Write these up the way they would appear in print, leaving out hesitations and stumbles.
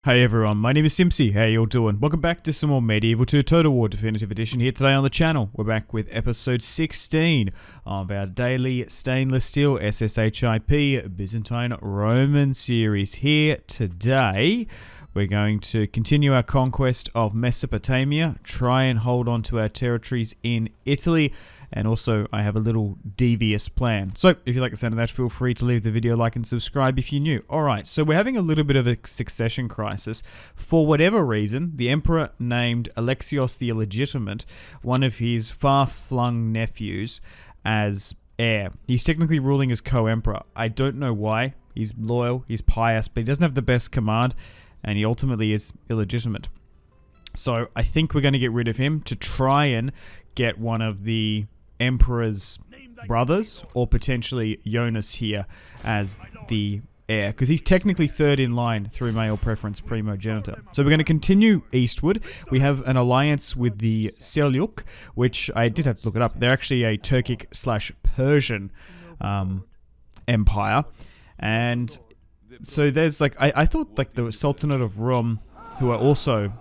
Hey everyone, my name is Simpzy. How you all doing? Welcome back to some more Medieval 2 Total War Definitive Edition here today on the channel. We're back with episode 16 of our daily stainless steel SSHIP Byzantine Roman series. Here today, we're going to continue our conquest of Mesopotamia, try and hold on to our territories in Italy, and also I have a little devious plan. So if you like the sound of that, feel free to leave the video a like and subscribe if you're new. Alright, so we're having a little bit of a succession crisis. For whatever reason, the emperor named Alexios the Illegitimate, one of his far-flung nephews, as heir. He's technically ruling as co-emperor. I don't know why. He's loyal, he's pious, but he doesn't have the best command, and he ultimately is illegitimate. So I think we're going to get rid of him to try and get one of the emperor's brothers, or potentially Jonas here as the heir, because he's technically third in line through male preference primogenitor. So we're going to continue eastward. We have an alliance with the Seljuk, which I did have to look it up. They're actually a Turkic/Persian empire, and so there's like I thought like the Sultanate of Rum, who are also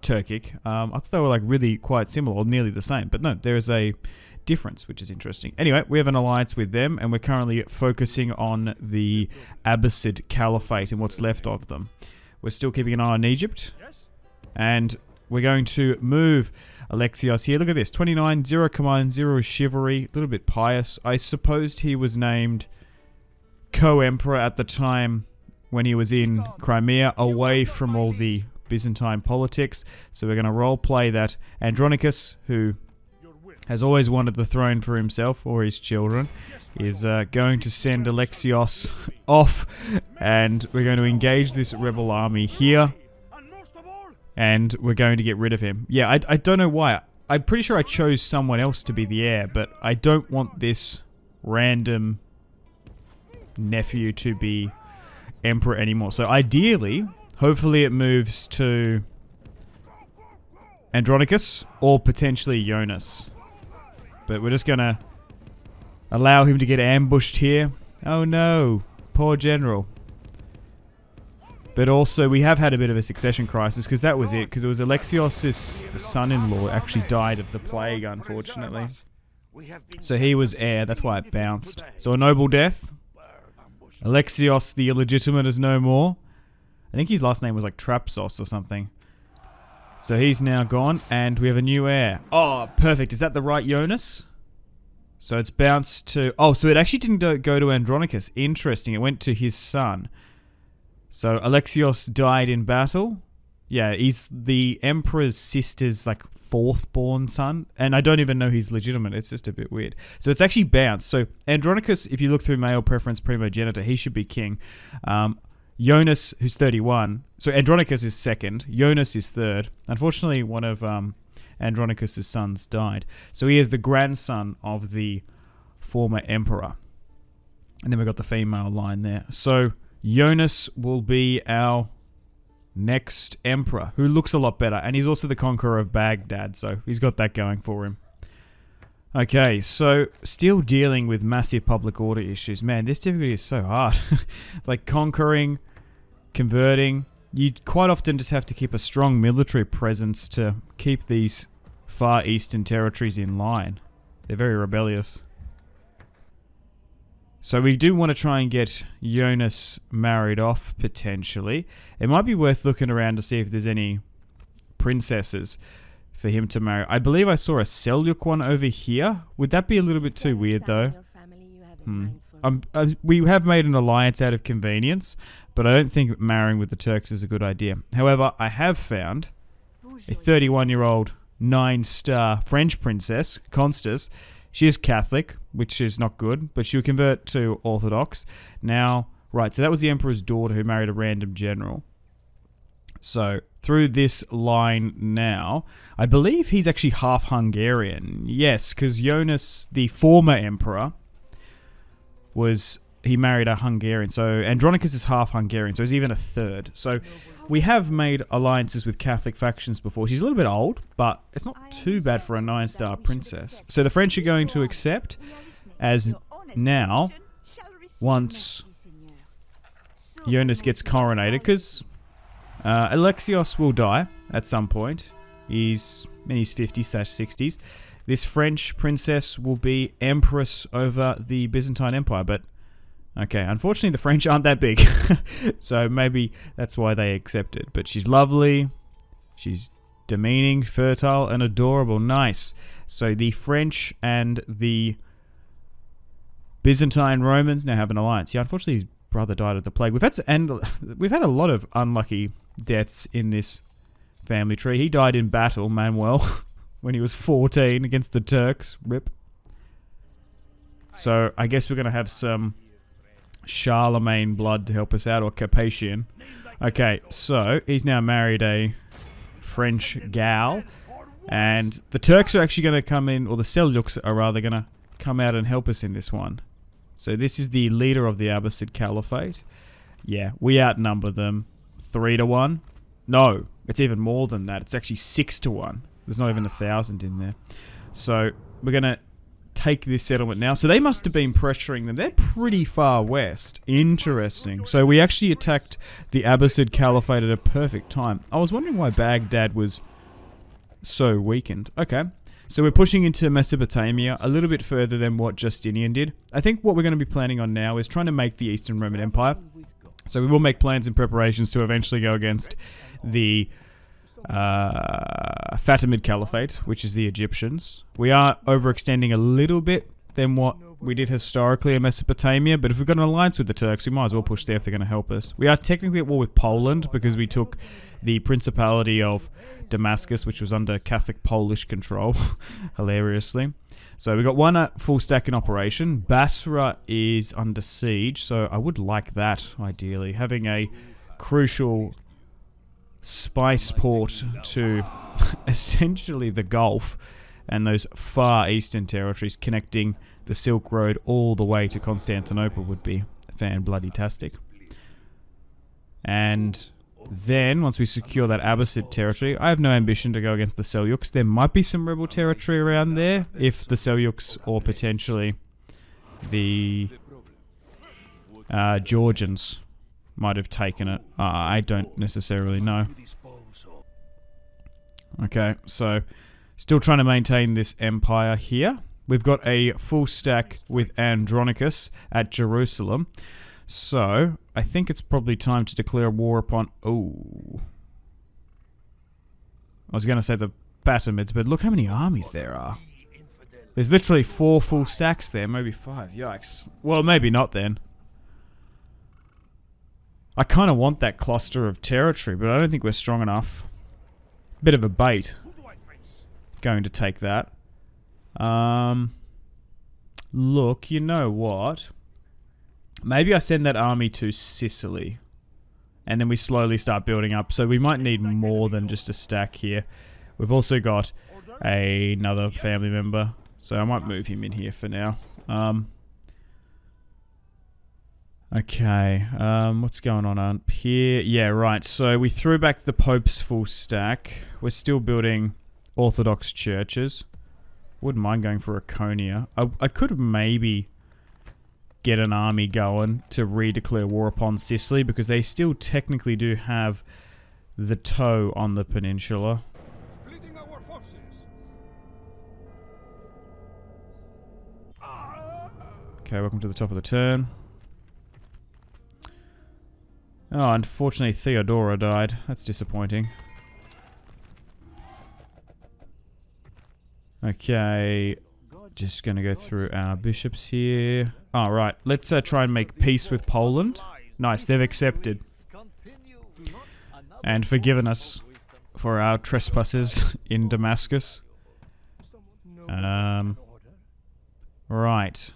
Turkic, I thought they were like really quite similar or nearly the same, but no, there is a difference, which is interesting. Anyway, we have an alliance with them, and we're currently focusing on the Abbasid Caliphate and what's left of them. We're still keeping an eye on Egypt, and we're going to move Alexios here. Look at this, 29, 0 command, 0 chivalry, a little bit pious. I supposed he was named co-emperor at the time when he was in Crimea, away from all the Byzantine politics. So we're going to roleplay that Andronicus, who has always wanted the throne for himself or his children, is going to send Alexios off, and we're going to engage this rebel army here, and we're going to get rid of him. Yeah, I don't know why. I'm pretty sure I chose someone else to be the heir, but I don't want this random nephew to be emperor anymore. So ideally, hopefully it moves to Andronicus or potentially Jonas. But we're just going to allow him to get ambushed here. Oh no, poor general. But also we have had a bit of a succession crisis, because that was it. Because it was Alexios' son-in-law actually died of the plague, unfortunately. So he was heir, that's why it bounced. So a noble death. Alexios the Illegitimate is no more. I think his last name was like Trapsos or something. So he's now gone, and we have a new heir. Oh, perfect. Is that the right Jonas? So it's bounced to... Oh, so it actually didn't go to Andronicus. Interesting. It went to his son. So Alexios died in battle. Yeah, he's the emperor's sister's like fourth born son. And I don't even know he's legitimate. It's just a bit weird. So it's actually bounced. So Andronicus, if you look through male preference primogenitor, he should be king. Jonas, who's 31. So Andronicus is second. Jonas is third. Unfortunately, one of Andronicus' sons died. So he is the grandson of the former emperor. And then we've got the female line there. So Jonas will be our next emperor, who looks a lot better. And he's also the conqueror of Baghdad. So he's got that going for him. Okay, so still dealing with massive public order issues. Man, this difficulty is so hard. Like conquering, converting. You quite often just have to keep a strong military presence to keep these far eastern territories in line. They're very rebellious. So we do want to try and get Jonas married off, potentially. It might be worth looking around to see if there's any princesses for him to marry. I believe I saw a Seljuk one over here. Would that be a little bit too weird, though? We have made an alliance out of convenience, but I don't think marrying with the Turks is a good idea. However, I have found a 31-year-old 9-star French princess, Constance. She is Catholic, which is not good, but she'll convert to Orthodox. Now, right, so that was the emperor's daughter who married a random general. So, through this line now, I believe he's actually half Hungarian. Yes, because Jonas, the former emperor, he married a Hungarian. So, Andronicus is half Hungarian, so he's even a third. So, we have made alliances with Catholic factions before. She's a little bit old, but it's not too bad for a 9-star princess. So, the French are going to accept, as now, once Jonas gets coronated, because Alexios will die at some point. He's in his 50s/60s. This French princess will be empress over the Byzantine Empire, but okay, unfortunately the French aren't that big. So maybe that's why they accept it. But she's lovely, she's demeaning, fertile, and adorable. Nice. So the French and the Byzantine Romans now have an alliance. Yeah, unfortunately his brother died of the plague. We've had a lot of unlucky deaths in this family tree. He died in battle, Manuel, when he was 14 against the Turks. Rip. So I guess we're going to have some Charlemagne blood to help us out, or Capetian. Okay, so he's now married a French gal, and the Turks are actually going to come in, or the Seljuks are rather going to come out and help us in this one. So this is the leader of the Abbasid Caliphate. Yeah, we outnumber them 3-1. No, it's even more than that. It's actually 6-1. There's not even 1,000 in there. So we're going to take this settlement now. So they must have been pressuring them. They're pretty far west. Interesting. So we actually attacked the Abbasid Caliphate at a perfect time. I was wondering why Baghdad was so weakened. Okay. So we're pushing into Mesopotamia a little bit further than what Justinian did. I think what we're going to be planning on now is trying to make the Eastern Roman Empire. So we will make plans and preparations to eventually go against the Fatimid Caliphate, which is the Egyptians. We are overextending a little bit than what we did historically in Mesopotamia, but if we've got an alliance with the Turks, we might as well push there if they're going to help us. We are technically at war with Poland because we took the Principality of Damascus, which was under Catholic Polish control, hilariously. So we got one full stack in operation. Basra is under siege, so I would like that, ideally. Having a crucial spice port to essentially the Gulf and those far eastern territories connecting the Silk Road all the way to Constantinople would be fan-bloody-tastic. And then, once we secure that Abbasid territory, I have no ambition to go against the Seljuks. There might be some rebel territory around there if the Seljuks or potentially the Georgians might have taken it. I don't necessarily know. Okay, so still trying to maintain this empire here. We've got a full stack with Andronicus at Jerusalem. So, I think it's probably time to declare war upon... Oh. I was going to say the Fatimids, but look how many armies there are. There's literally 4 full stacks there, maybe 5. Yikes. Well, maybe not then. I kind of want that cluster of territory, but I don't think we're strong enough. Bit of a bait. Going to take that. Look, you know what? Maybe I send that army to Sicily. And then we slowly start building up. So we might need more than just a stack here. We've also got another family member. So I might move him in here for now. Okay. What's going on up here? Yeah, right. So we threw back the Pope's full stack. We're still building Orthodox churches. Wouldn't mind going for Iconia. I could maybe get an army going to redeclare war upon Sicily because they still technically do have the toe on the peninsula. Okay, welcome to the top of the turn. Oh, unfortunately Theodora died. That's disappointing. Okay, just going to go through our bishops here. Oh, right. Let's try and make peace with Poland. Nice, they've accepted. And forgiven us for our trespasses in Damascus. Right.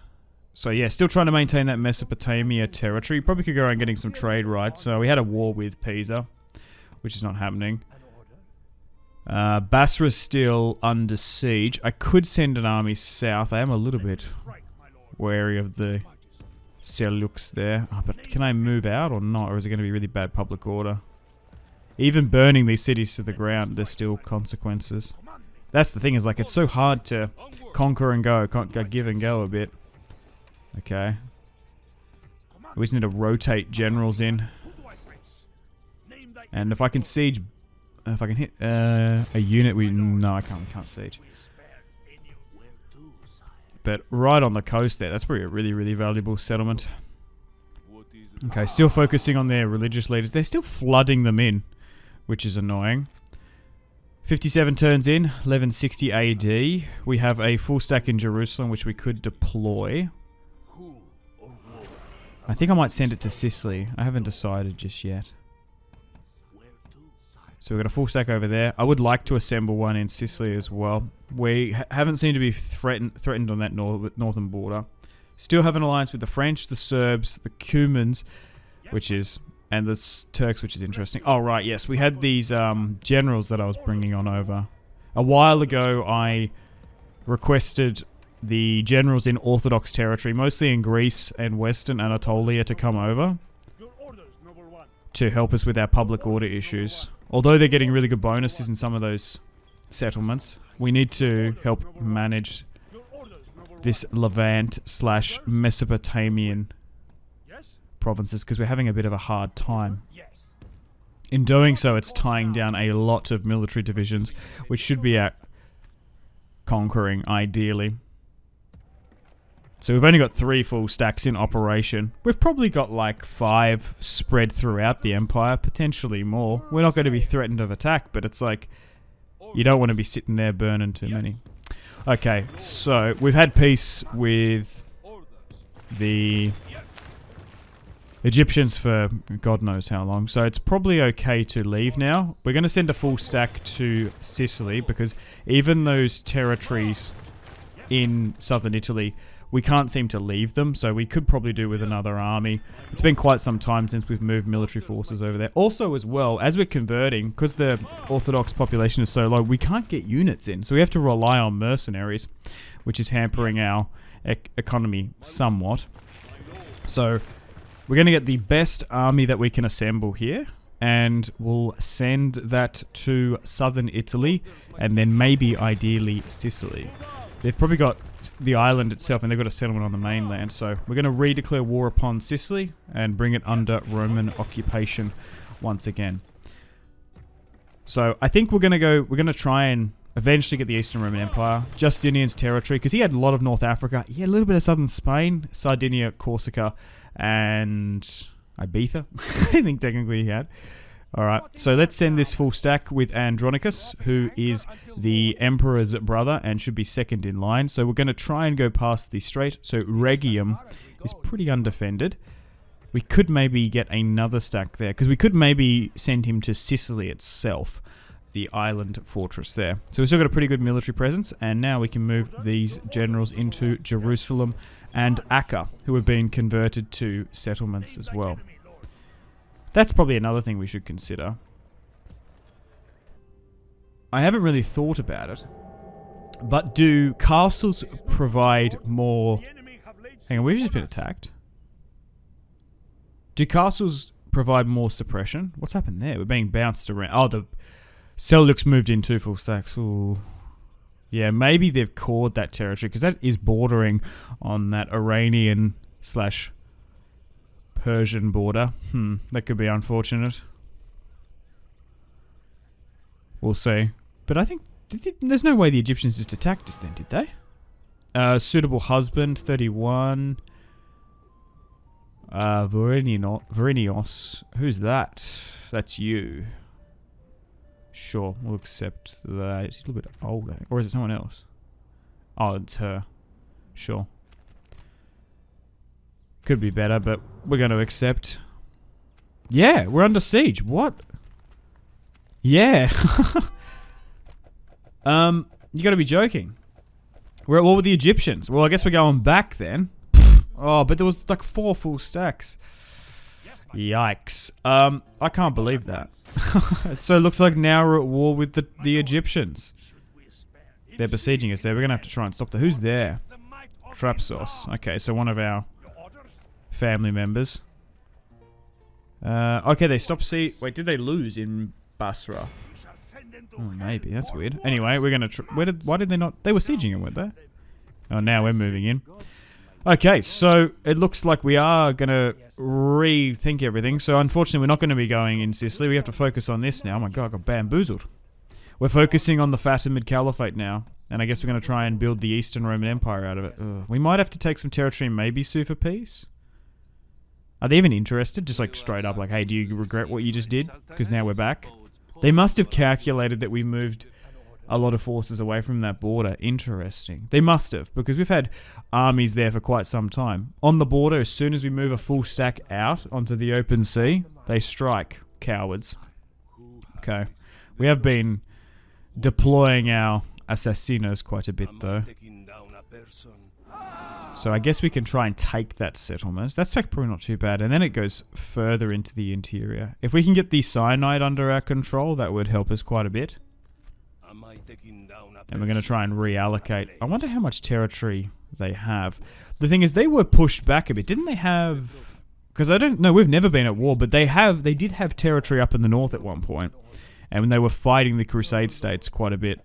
So yeah, still trying to maintain that Mesopotamia territory. Probably could go around getting some trade rights. So we had a war with Pisa, which is not happening. Basra's still under siege. I could send an army south. I am a little bit wary of the Seljuks there. Oh, but can I move out or not? Or is it going to be really bad public order? Even burning these cities to the ground, there's still consequences. That's the thing, is like it's so hard to conquer and go. Give and go a bit. Okay. We just need to rotate generals in. And if I can siege... If I can hit a unit, no, I can't siege. But right on the coast there, that's probably a really, really valuable settlement. Okay, still focusing on their religious leaders. They're still flooding them in, which is annoying. 57 turns in, 1160 AD. We have a full stack in Jerusalem, which we could deploy. I think I might send it to Sicily. I haven't decided just yet. So we've got a full stack over there. I would like to assemble one in Sicily as well. We haven't seemed to be threatened on that northern border. Still have an alliance with the French, the Serbs, the Cumans, and the Turks, which is interesting. Oh, right, yes. We had these generals that I was bringing on over. A while ago, I requested the generals in Orthodox territory, mostly in Greece and Western Anatolia, to come over to help us with our public order issues. Although they're getting really good bonuses in some of those settlements, we need to help manage this Levant/Mesopotamian provinces because we're having a bit of a hard time. In doing so, it's tying down a lot of military divisions, which should be at conquering, ideally. So we've only got 3 full stacks in operation. We've probably got like 5 spread throughout the empire, potentially more. We're not going to be threatened of attack, but it's like you don't want to be sitting there burning too many. Okay, so we've had peace with the Egyptians for God knows how long, so it's probably okay to leave now. We're going to send a full stack to Sicily because even those territories in southern Italy, we can't seem to leave them, so we could probably do with another army. It's been quite some time since we've moved military forces over there. Also, as well, as we're converting, because the Orthodox population is so low, we can't get units in, so we have to rely on mercenaries, which is hampering our economy somewhat. So we're going to get the best army that we can assemble here, and we'll send that to southern Italy, and then maybe, ideally, Sicily. They've probably got the island itself, and they've got a settlement on the mainland. So we're going to redeclare war upon Sicily and bring it under Roman occupation once again. So I think we're going to try and eventually get the Eastern Roman Empire, Justinian's territory, because he had a lot of North Africa. He had a little bit of southern Spain, Sardinia, Corsica, and Ibiza. I think technically he had. Alright, so let's send this full stack with Andronicus, who is the Emperor's brother and should be second in line. So we're going to try and go past the strait. So Rhegium is pretty undefended. We could maybe get another stack there, because we could maybe send him to Sicily itself, the island fortress there. So we've still got a pretty good military presence, and now we can move these generals into Jerusalem and Acca, who have been converted to settlements as well. That's probably another thing we should consider. I haven't really thought about it, but do castles provide more... Hang on, we've just been attacked. Do castles provide more suppression? What's happened there? We're being bounced around. Oh, the Seljuks moved in 2 full stacks. Ooh. Yeah, maybe they've cored that territory, because that is bordering on that Iranian/Persian border. That could be unfortunate. We'll see. But I think... there's no way the Egyptians just attacked us then, did they? Suitable husband, 31. Verenios. Who's that? That's you. Sure, we'll accept that. She's a little bit older. Or is it someone else? Oh, it's her. Sure. Could be better, but we're going to accept. Yeah, we're under siege. What? Yeah. You got to be joking. We're at war with the Egyptians. Well, I guess we're going back then. Oh, but there was like 4 full stacks. Yikes. I can't believe that. So it looks like now we're at war with the Egyptians. They're besieging us there. We're going to have to try and stop them. Who's there? Trapsos. Okay, so one of our family members. Okay, they stopped wait, did they lose in Basra? Oh, maybe. That's weird. Anyway, we're going to... why did they not... They were sieging him, weren't they? Oh, now we're moving in. Okay, so it looks like we are going to rethink everything. So unfortunately, we're not going to be going in Sicily. We have to focus on this now. Oh my god, I got bamboozled. We're focusing on the Fatimid Caliphate now. And I guess we're going to try and build the Eastern Roman Empire out of it. Ugh. We might have to take some territory and maybe sue for peace. Are they even interested? Just like straight up like, hey, do you regret what you just did? Because now we're back. They must have calculated that we moved a lot of forces away from that border. Interesting. They must have, because we've had armies there for quite some time. On the border, as soon as we move a full stack out onto the open sea, they strike. Cowards. Okay. We have been deploying our assassinos quite a bit, though. So I guess we can try and take that settlement. That's probably not too bad. And then it goes further into the interior. If we can get the cyanide under our control, that would help us quite a bit. And we're going to try and reallocate. I wonder how much territory they have. The thing is, they were pushed back a bit. Didn't they have... Because I don't know, we've never been at war, but they did have territory up in the north at one point. And when they were fighting the Crusade states quite a bit.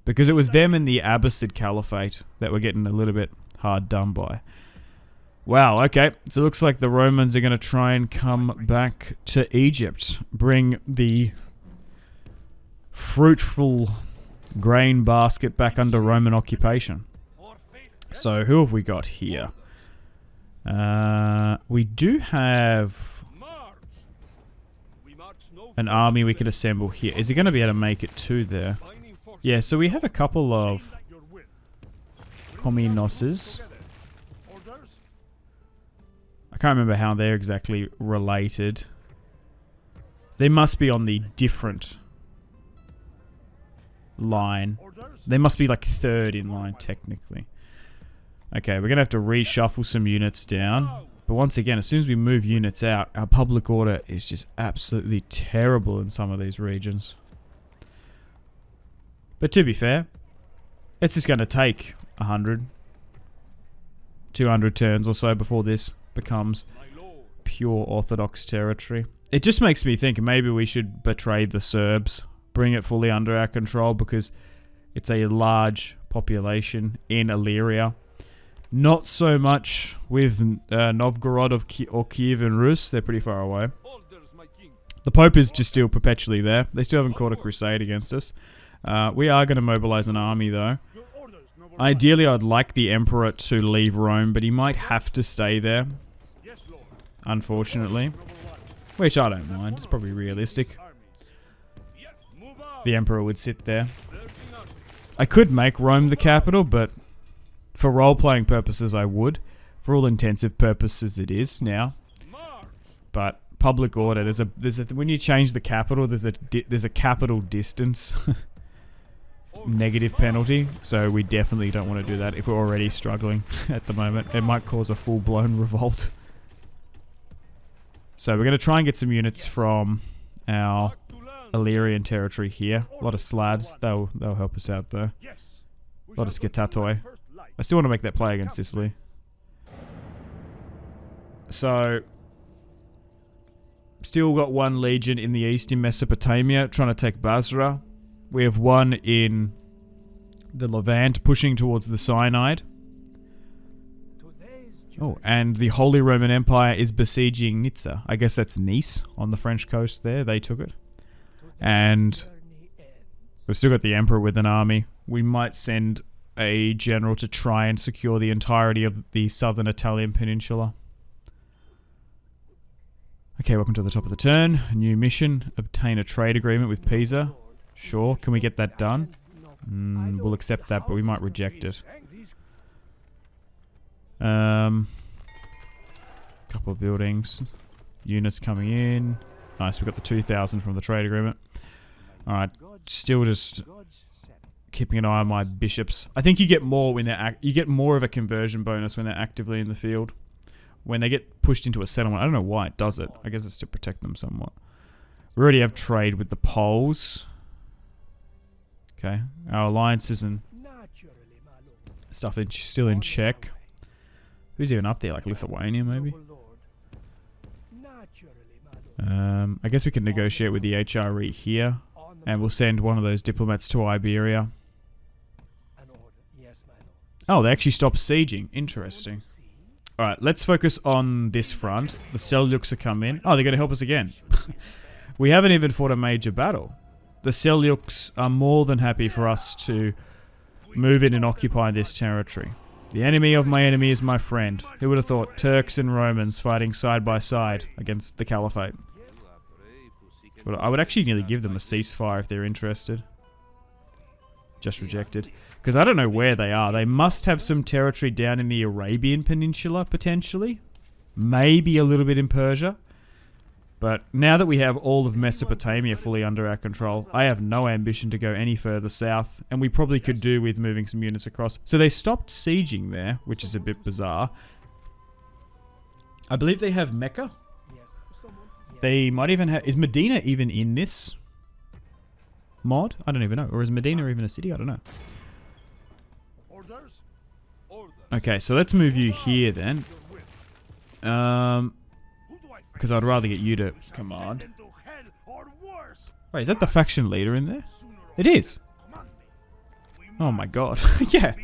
Because it was them and the Abbasid Caliphate that were getting a little bit hard done by. Wow, okay. So it looks like the Romans are going to try and come back to Egypt. Bring the fruitful grain basket back under Roman occupation. So who have we got here? We do have an army we could assemble here. Is he going to be able to make it to there? Yeah, so we have a couple of Cominoses. I can't remember how they're exactly related. They must be on the different line. They must be like third in line, technically. Okay, we're going to have to reshuffle some units down. But once again, as soon as we move units out, our public order is just absolutely terrible in some of these regions. But to be fair, it's just going to take 100, 200 turns or so before this becomes pure Orthodox territory. It just makes me think maybe we should betray the Serbs, bring it fully under our control, because it's a large population in Illyria. Not so much with Novgorod or Kiev and Rus. They're pretty far away. The Pope is just still perpetually there. They still haven't caught a crusade against us. We are going to mobilize an army, though. Ideally, I'd like the Emperor to leave Rome, but he might have to stay there. Unfortunately. Which I don't mind. It's probably realistic. The Emperor would sit there. I could make Rome the capital, but for role-playing purposes, I would. For all intensive purposes, it is now. But public order, when you change the capital, there's a capital distance negative penalty. So we definitely don't want to do that if we're already struggling at the moment. It might cause a full-blown revolt. So we're going to try and get some units from our Illyrian territory here. A lot of Slavs. They'll help us out though. A lot of Sketatoi. I still want to make that play against Sicily. So, still got one legion in the east in Mesopotamia trying to take Basra. We have one in the Levant pushing towards the Cyanide. Oh, and the Holy Roman Empire is besieging Nizza. I guess that's Nice on the French coast there. They took it. And we've still got the Emperor with an army. We might send a general to try and secure the entirety of the southern Italian peninsula. Okay, welcome to the top of the turn. New mission. Obtain a trade agreement with Pisa. Sure, can we get that done? We'll accept that, but we might reject it. Couple of buildings. Units coming in. Nice, we got the 2,000 from the trade agreement. Alright, still just keeping an eye on my bishops. I think you get more when you get more of a conversion bonus when they're actively in the field. When they get pushed into a settlement, I don't know why it does it. I guess it's to protect them somewhat. We already have trade with the Poles. Okay, our alliances and stuff still in check. Who's even up there? Like Lithuania, maybe? I guess we can negotiate with the HRE here. And we'll send one of those diplomats to Iberia. Oh, they actually stopped sieging. Interesting. Alright, let's focus on this front. The Seljuks are come in. Oh, they're going to help us again. We haven't even fought a major battle. The Seljuks are more than happy for us to move in and occupy this territory. The enemy of my enemy is my friend. Who would have thought Turks and Romans fighting side by side against the Caliphate? But I would actually nearly give them a ceasefire if they're interested. Just rejected. Because I don't know where they are. They must have some territory down in the Arabian Peninsula, potentially. Maybe a little bit in Persia. But now that we have all of Mesopotamia fully under our control, I have no ambition to go any further south. And we probably could do with moving some units across. So they stopped sieging there, which is a bit bizarre. I believe they have Mecca. They might even have... Is Medina even in this mod? I don't even know. Or is Medina even a city? I don't know. Okay, so let's move you here then. Because I'd rather get you to command. Wait, is that the faction leader in there? It is. Oh my god. Yeah.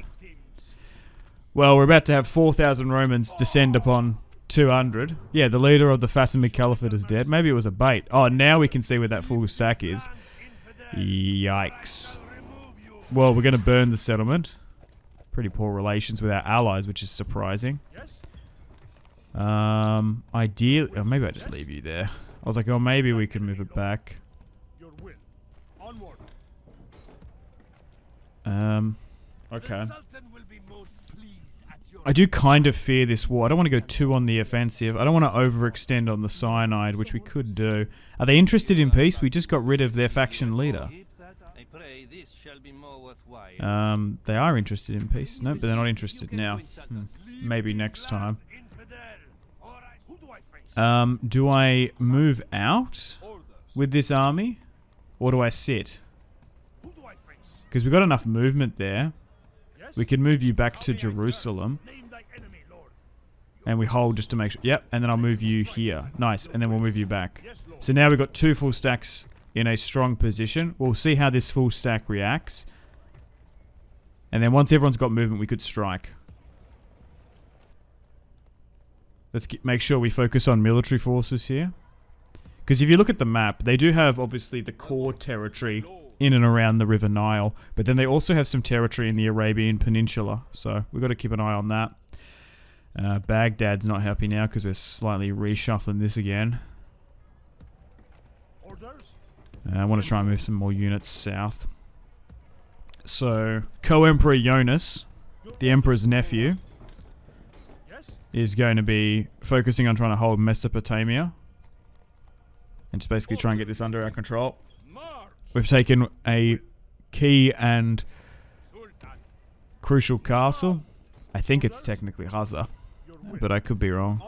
Well, we're about to have 4,000 Romans descend upon 200. Yeah, the leader of the Fatimid Caliphate is dead. Maybe it was a bait. Oh, now we can see where that full stack is. Yikes. Well, we're going to burn the settlement. Pretty poor relations with our allies, which is surprising. Ideally... Oh, maybe I just leave you there. I was like, oh, maybe we can move it back. Okay. I do kind of fear this war. I don't want to go too on the offensive. I don't want to overextend on the cyanide, which we could do. Are they interested in peace? We just got rid of their faction leader. They are interested in peace. No, but they're not interested now. Maybe next time. Do I move out with this army? Or do I sit? Because we've got enough movement there. We can move you back to Jerusalem. And we hold just to make sure. Yep, and then I'll move you here. Nice, and then we'll move you back. So now we've got 2 full stacks in a strong position. We'll see how this full stack reacts. And then once everyone's got movement, we could strike. Let's make sure we focus on military forces here. Because if you look at the map, they do have, obviously, the core territory in and around the River Nile. But then they also have some territory in the Arabian Peninsula. So we've got to keep an eye on that. Baghdad's not happy now because we're slightly reshuffling this again. I want to try and move some more units south. So, Co-Emperor Jonas, the Emperor's nephew, is going to be focusing on trying to hold Mesopotamia. And just basically try and get this under our control. We've taken a key and crucial castle. I think it's technically Gaza, but I could be wrong.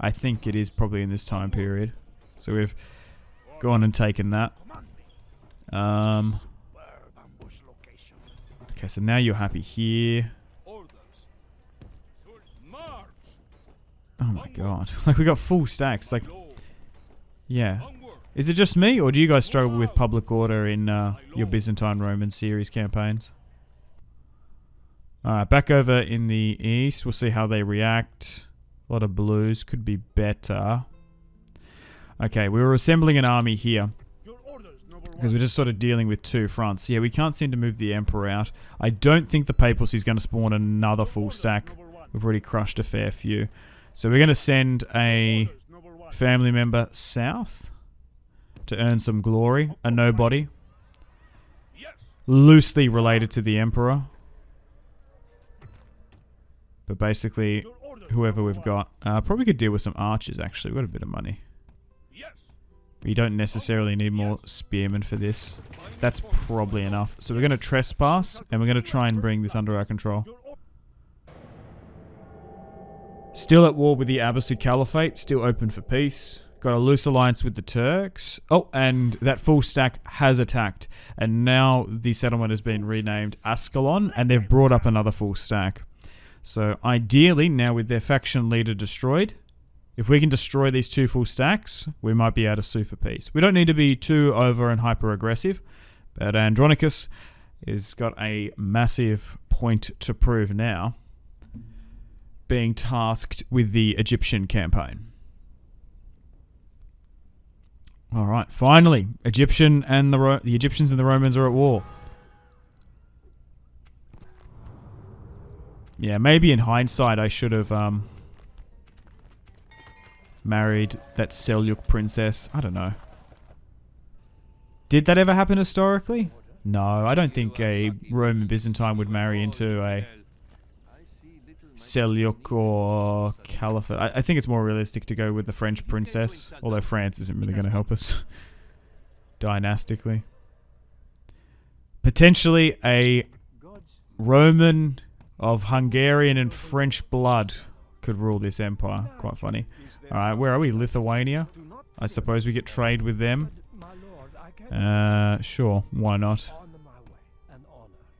I think it is probably in this time period. So we've gone and taken that. Okay, so now you're happy here. Oh my god. Like, we got full stacks. Like, yeah. Is it just me, or do you guys struggle with public order in your Byzantine Roman series campaigns? Alright, back over in the east. We'll see how they react. A lot of blues. Could be better. Okay, we were assembling an army here. Because we're just sort of dealing with 2 fronts. Yeah, we can't seem to move the Emperor out. I don't think the papacy is going to spawn another full stack. We've already crushed a fair few. So we're going to send a family member south to earn some glory. A nobody. Loosely related to the Emperor. But basically, whoever we've got. Probably could deal with some archers, actually. We've got a bit of money. We don't necessarily need more spearmen for this. That's probably enough. So we're going to trespass, and we're going to try and bring this under our control. Still at war with the Abbasid Caliphate. Still open for peace. Got a loose alliance with the Turks. Oh, and that full stack has attacked. And now the settlement has been renamed Ascalon, and they've brought up another full stack. So ideally, now with their faction leader destroyed, if we can destroy these 2 full stacks, we might be able to sue for peace. We don't need to be too over and hyper aggressive, but Andronicus is got a massive point to prove now, being tasked with the Egyptian campaign. All right, finally, the Egyptians and the Romans are at war. Yeah, maybe in hindsight I should have married that Seljuk princess. I don't know. Did that ever happen historically? No, I don't think a Roman Byzantine would marry into a Seljuk or Caliphate. I think it's more realistic to go with the French princess, although France isn't really going to help us dynastically. Potentially a Roman of Hungarian and French blood could rule this empire. Quite funny. Alright, where are we? Lithuania? I suppose we get trade with them. Sure, why not?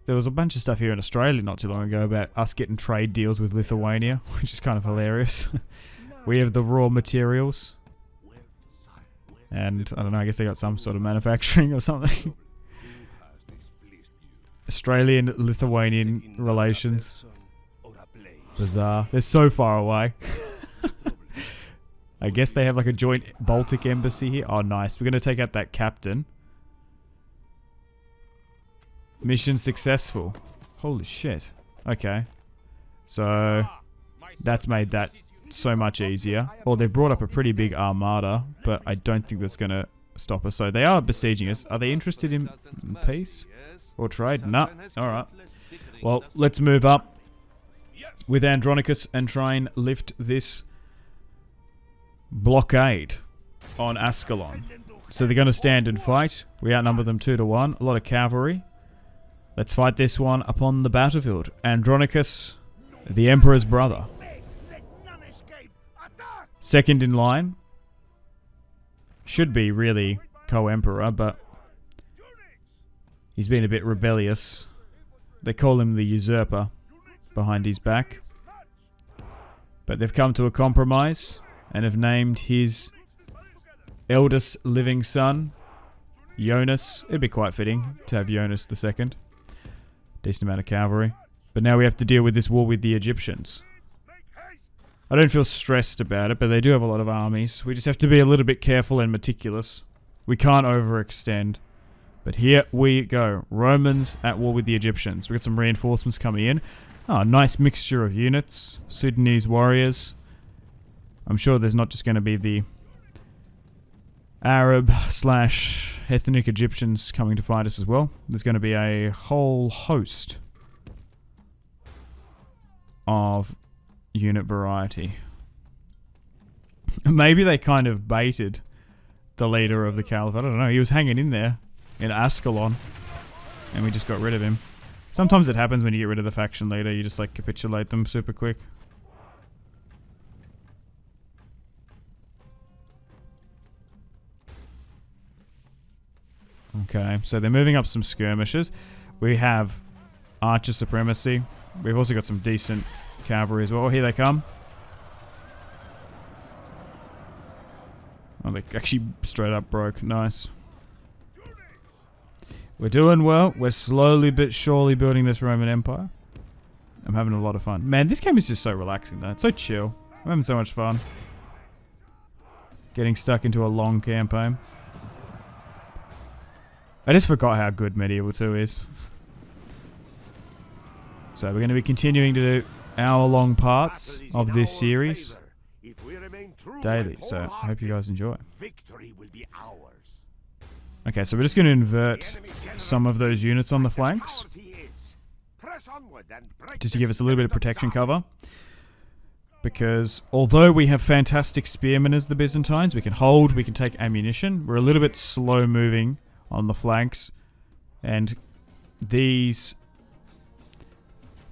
There was a bunch of stuff here in Australia not too long ago about us getting trade deals with Lithuania, which is kind of hilarious. We have the raw materials. And, I don't know, I guess they got some sort of manufacturing or something. Australian-Lithuanian relations. Bizarre. They're so far away. I guess they have like a joint Baltic embassy here. Oh, nice. We're going to take out that captain. Mission successful. Holy shit. Okay. So, that's made that so much easier. Well, they've brought up a pretty big armada, but I don't think that's going to stop us. So, they are besieging us. Are they interested in peace or trade? No. Alright. Well, let's move up with Andronicus and try and lift this blockade on Ascalon. So, they're going to stand and fight. We outnumber them 2-1. A lot of cavalry. Let's fight this one upon the battlefield. Andronicus, the Emperor's brother. Second in line. Should be really co-emperor, but he's been a bit rebellious. They call him the usurper behind his back. But they've come to a compromise and have named his eldest living son, Jonas. It'd be quite fitting to have Jonas the second. Decent amount of cavalry. But now we have to deal with this war with the Egyptians. I don't feel stressed about it, but they do have a lot of armies. We just have to be a little bit careful and meticulous. We can't overextend. But here we go. Romans at war with the Egyptians. We've got some reinforcements coming in. Oh, nice mixture of units. Sudanese warriors. I'm sure there's not just going to be the Arab/ethnic Egyptians coming to fight us as well. There's going to be a whole host of unit variety. Maybe they kind of baited the leader of the Caliphate. I don't know. He was hanging in there in Ascalon, and we just got rid of him. Sometimes it happens when you get rid of the faction leader. You just like capitulate them super quick. Okay, so they're moving up some skirmishes. We have archer supremacy. We've also got some decent cavalry as well. Here they come. Oh, they actually straight up broke. Nice. We're doing well. We're slowly but surely building this Roman Empire. I'm having a lot of fun. Man, this game is just so relaxing though. It's so chill. I'm having so much fun. Getting stuck into a long campaign. I just forgot how good Medieval 2 is. So we're going to be continuing to do hour-long parts of this series daily. So I hope you guys enjoy. Okay, so we're just going to invert some of those units on the flanks. Just to give us a little bit of protection cover. Because although we have fantastic spearmen as the Byzantines, we can hold, we can take ammunition. We're a little bit slow moving on the flanks, and these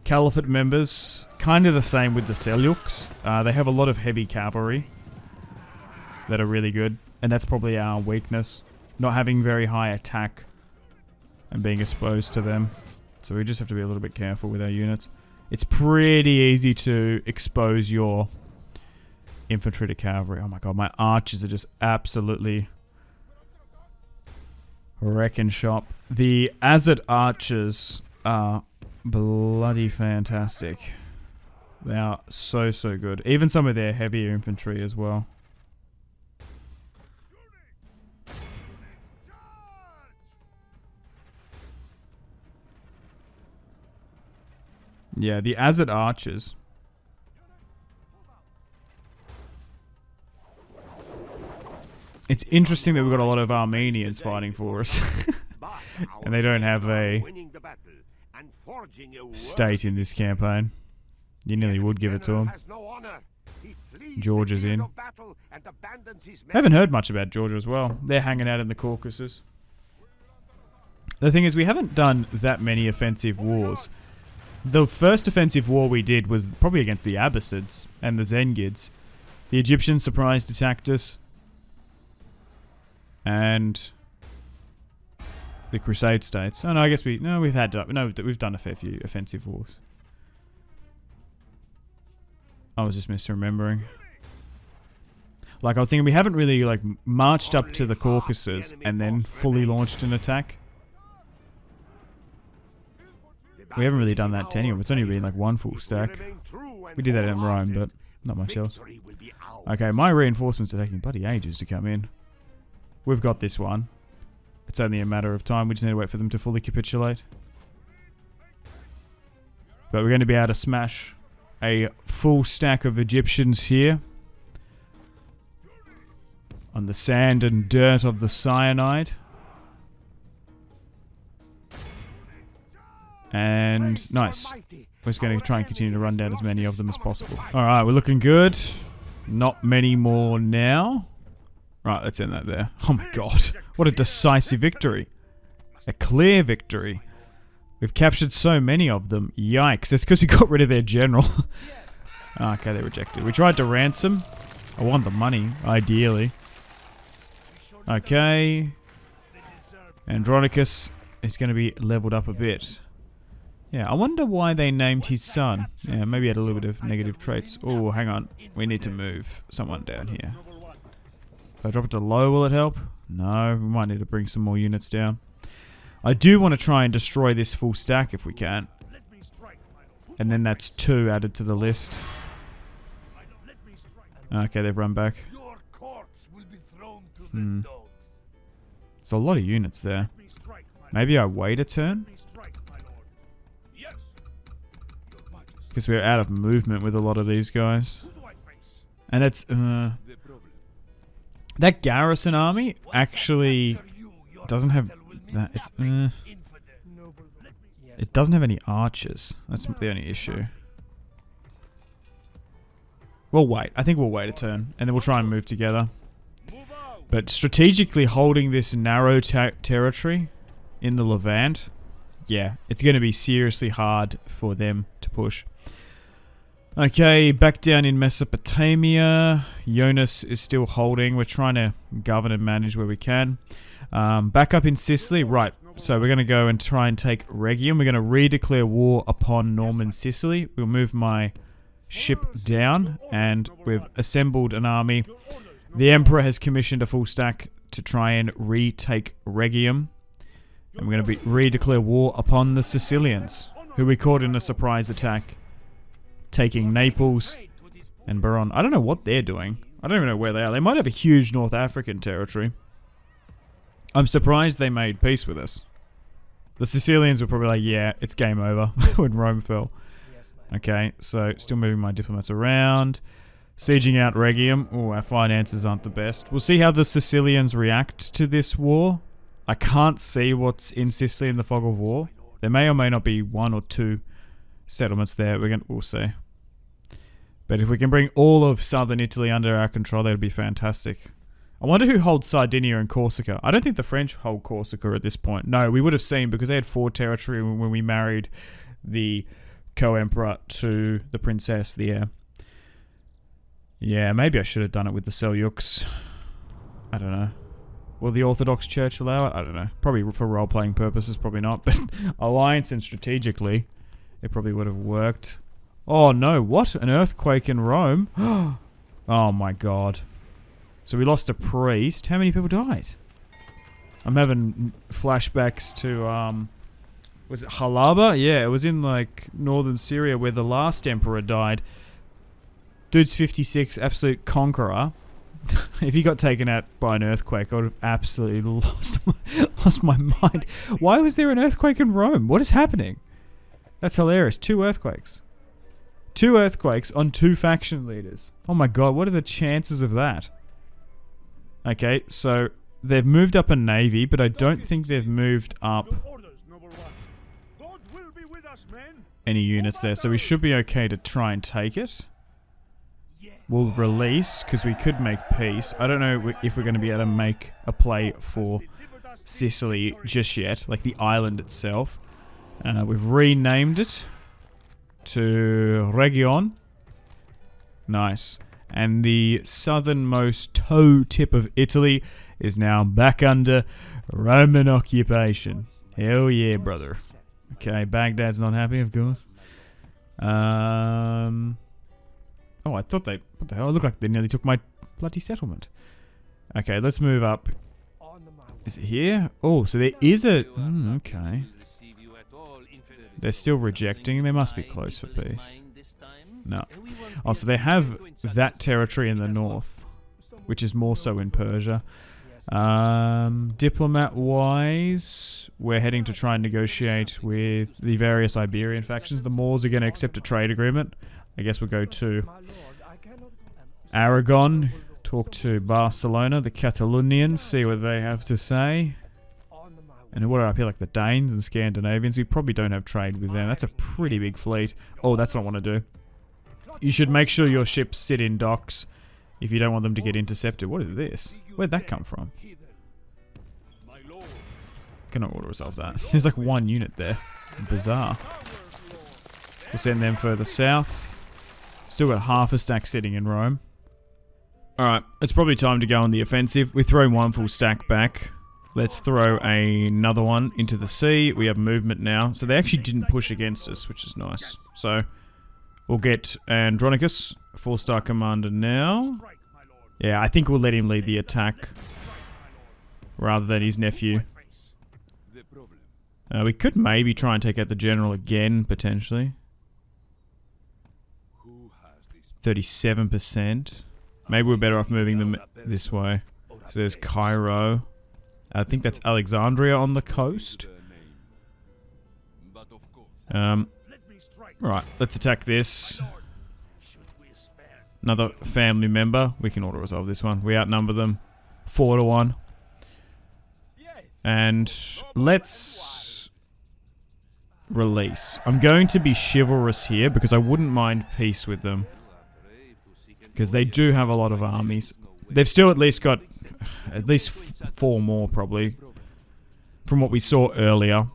Caliphate members, kind of the same with the Seljuks. They have a lot of heavy cavalry that are really good, and that's probably our weakness, not having very high attack and being exposed to them. So we just have to be a little bit careful with our units. It's pretty easy to expose your infantry to cavalry. Oh my god, my archers are just absolutely Wrecking shop. The Azad archers are bloody fantastic. They are so, so good. Even some of their heavier infantry as well. Yeah, the Azad archers. It's interesting that we've got a lot of Armenians fighting for us. And they don't have a state in this campaign. You nearly would give it to them. Georgia's in. I haven't heard much about Georgia as well. They're hanging out in the Caucasus. The thing is, we haven't done that many offensive wars. The first offensive war we did was probably against the Abbasids and the Zengids. The Egyptians surprised attacked us. And the Crusade states. Oh no, I guess we've done a fair few offensive wars. I was just misremembering. Like I was thinking, we haven't really like marched up to the Caucasus and then fully launched an attack. We haven't really done that to anyone. It's only been like one full stack. We did that in Rome, but not much else. Okay, my reinforcements are taking bloody ages to come in. We've got this one. It's only a matter of time. We just need to wait for them to fully capitulate. But we're going to be able to smash a full stack of Egyptians here. On the sand and dirt of the cyanide. And nice. We're just going to try and continue to run down as many of them as possible. Alright, we're looking good. Not many more now. Right, let's end that there. Oh my god. What a decisive victory. A clear victory. We've captured so many of them. Yikes. That's because we got rid of their general. Okay, they rejected. We tried to ransom. I want the money, ideally. Okay. Andronicus is going to be leveled up a bit. Yeah, I wonder why they named his son. Yeah, maybe he had a little bit of negative traits. Oh, hang on. We need to move someone down here. If I drop it to low, will it help? No, we might need to bring some more units down. I do want to try and destroy this full stack if we can. And then that's 2 added to the list. Okay, they've run back. It's a lot of units there. Maybe I wait a turn? Because we're out of movement with a lot of these guys. And it's... that garrison army actually doesn't have that. It doesn't have any archers. That's the only issue. We'll wait. I think we'll wait a turn, and then we'll try and move together. But strategically holding this narrow territory in the Levant, yeah, it's going to be seriously hard for them to push. Okay, back down in Mesopotamia. Jonas is still holding. We're trying to govern and manage where we can. Back up in Sicily. Right, so we're going to go and try and take Rhegium. We're going to redeclare war upon Norman Sicily. We'll move my ship down, and we've assembled an army. The Emperor has commissioned a full stack to try and retake Rhegium. And we're going to redeclare war upon the Sicilians, who we caught in a surprise attack. Taking Naples and Baron. I don't know what they're doing. I don't even know where they are. They might have a huge North African territory. I'm surprised they made peace with us. The Sicilians were probably like, yeah, it's game over when Rome fell. Okay, so still moving my diplomats around. Sieging out Rhegium. Oh, our finances aren't the best. We'll see how the Sicilians react to this war. I can't see what's in Sicily in the fog of war. There may or may not be 1 or 2 settlements there. We'll see. But if we can bring all of southern Italy under our control, that would be fantastic. I wonder who holds Sardinia and Corsica. I don't think the French hold Corsica at this point. No, we would have seen because they had 4 territory when we married the co-emperor to the princess, the heir. Yeah, maybe I should have done it with the Seljuks. I don't know. Will the Orthodox Church allow it? I don't know. Probably for role-playing purposes, probably not. But alliance and strategically, it probably would have worked. Oh no, what? An earthquake in Rome? Oh my god. So we lost a priest. How many people died? I'm having flashbacks to, was it Halaba? Yeah, it was in, like, northern Syria where the last emperor died. Dude's 56, absolute conqueror. If he got taken out by an earthquake, I would have absolutely lost my mind. Why was there an earthquake in Rome? What is happening? That's hilarious. 2 earthquakes. 2 earthquakes on 2 faction leaders. Oh my god, what are the chances of that? Okay, so they've moved up a navy, but I don't think they've moved up any units there, so we should be okay to try and take it. We'll release, because we could make peace. I don't know if we're going to be able to make a play for Sicily just yet, like the island itself. We've renamed it to Region. Nice. And the southernmost toe tip of Italy is now back under Roman occupation. Hell yeah, brother. Okay, Baghdad's not happy, of course. Oh, I thought they... What the hell? It looked like they nearly took my bloody settlement. Okay, let's move up. Is it here? Oh, so there is a... okay. They're still rejecting. They must be close for peace. No. Oh, so they have that territory in the north, which is more so in Persia. Diplomat-wise, we're heading to try and negotiate with the various Iberian factions. The Moors are going to accept a trade agreement. I guess we'll go to Aragon, talk to Barcelona, the Catalonians, see what they have to say. And what are up here, like the Danes and Scandinavians? We probably don't have trade with them. That's a pretty big fleet. Oh, that's what I want to do. You should make sure your ships sit in docks if you don't want them to get intercepted. What is this? Where'd that come from? Cannot auto-resolve that. There's like 1 unit there. Bizarre. We'll send them further south. Still got half a stack sitting in Rome. Alright, it's probably time to go on the offensive. We've thrown 1 full stack back. Let's throw another one into the sea. We have movement now. So they actually didn't push against us, which is nice. So we'll get Andronicus, 4-star commander now. Yeah, I think we'll let him lead the attack rather than his nephew. We could maybe try and take out the general again, potentially. 37%. Maybe we're better off moving them this way. So there's Cairo. I think that's Alexandria on the coast. Right, let's attack this. Another family member. We can auto-resolve this one. We outnumber them 4-1. And let's release. I'm going to be chivalrous here because I wouldn't mind peace with them. Because they do have a lot of armies. They've still at least got at least 4 more probably from what we saw earlier.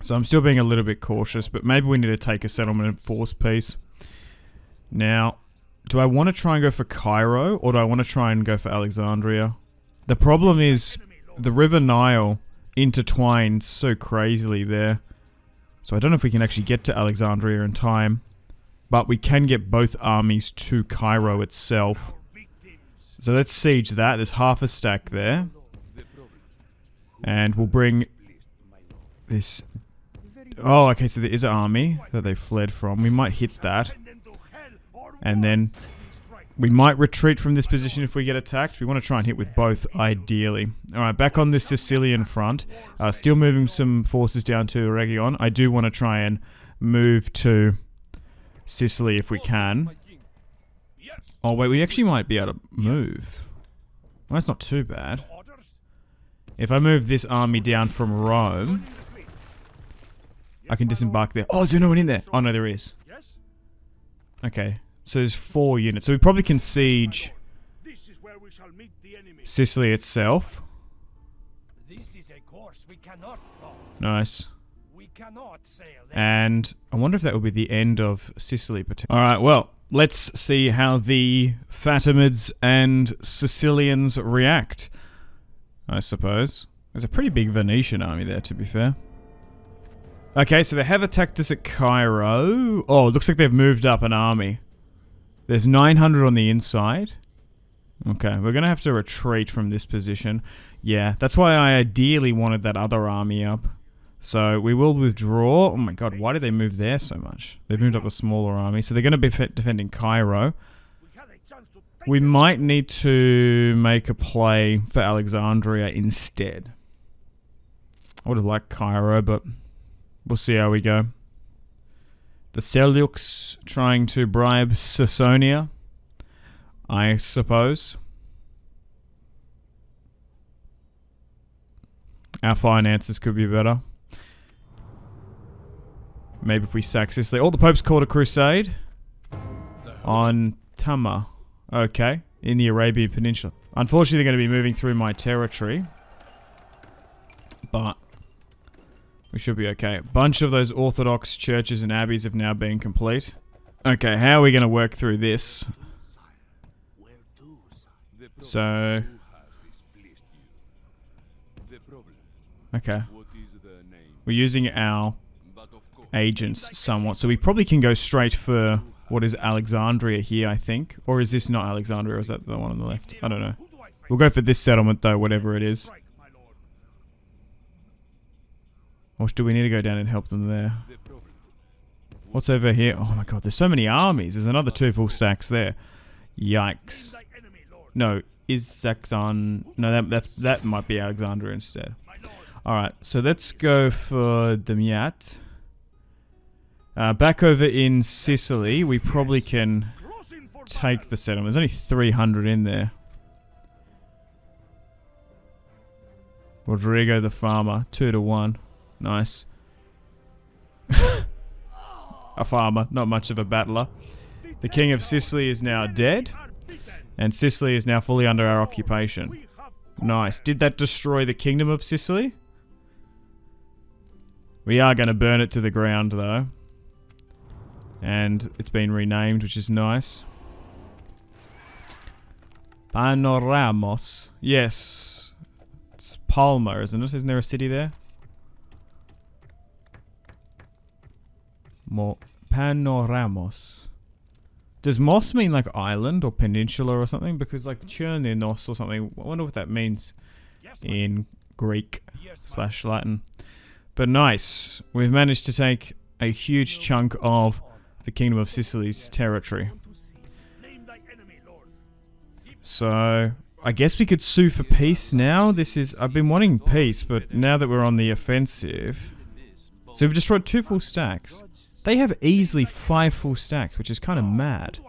So I'm still being a little bit cautious, but maybe we need to take a settlement and force peace. Now, do I want to try and go for Cairo or do I want to try and go for Alexandria? The problem is the River Nile intertwined so crazily there. So I don't know if we can actually get to Alexandria in time. But we can get both armies to Cairo itself. So let's siege that. There's half a stack there. And we'll bring this... Oh, okay, so there is an army that they fled from. We might hit that. And then we might retreat from this position if we get attacked. We want to try and hit with both, ideally. Alright, back on the Sicilian front. Still moving some forces down to Region. I do want to try and move to Sicily if we can. Oh wait, we actually might be able to move. Well, that's not too bad. If I move this army down from Rome, I can disembark there. Oh, is there no one in there? Oh no, there is. Okay, so there's 4 units. So we probably can siege Sicily itself. Nice. And I wonder if that will be the end of Sicily. Alright, well, let's see how the Fatimids and Sicilians react, I suppose. There's a pretty big Venetian army there, to be fair. Okay, so they have attacked us at Cairo. Oh, it looks like they've moved up an army. There's 900 on the inside. Okay, we're going to have to retreat from this position. Yeah, that's why I ideally wanted that other army up. So we will withdraw. Oh my god, why did they move there so much? They've moved up a smaller army. So they're going to be defending Cairo. We might need to make a play for Alexandria instead. I would have liked Cairo, but we'll see how we go. The Seljuks trying to bribe Sassonia, I suppose. Our finances could be better. Maybe if we sack Sicily. Oh, the Pope's called a crusade on Tama. Okay, in the Arabian Peninsula. Unfortunately, they're going to be moving through my territory. But we should be okay. A bunch of those Orthodox churches and abbeys have now been complete. Okay, how are we going to work through this? So... Okay. We're using our agents somewhat. So we probably can go straight for what is Alexandria here, I think. Or is this not Alexandria, or is that the one on the left? I don't know. We'll go for this settlement, though, whatever it is. Or do we need to go down and help them there? What's over here? Oh my god, there's so many armies. There's another 2 full stacks there. Yikes. No, is Saxon... No, that might be Alexandria instead. Alright, so let's go for Damiat. Back over in Sicily, we probably can take the settlement. There's only 300 in there. Rodrigo the farmer, 2-1. Nice. A farmer, not much of a battler. The king of Sicily is now dead. And Sicily is now fully under our occupation. Nice. Did that destroy the kingdom of Sicily? We are going to burn it to the ground, though. And it's been renamed, which is nice. Panoramos. Yes. It's Palma, isn't it? Isn't there a city there? Panoramos. Does Mos mean like island or peninsula or something? Because like Cherninos or something. I wonder what that means in Greek / Latin. But nice. We've managed to take a huge chunk of the Kingdom of Sicily's territory. So I guess we could sue for peace now. I've been wanting peace, but now that we're on the offensive. So we've destroyed 2 full stacks. They have easily 5 full stacks, which is kind of mad.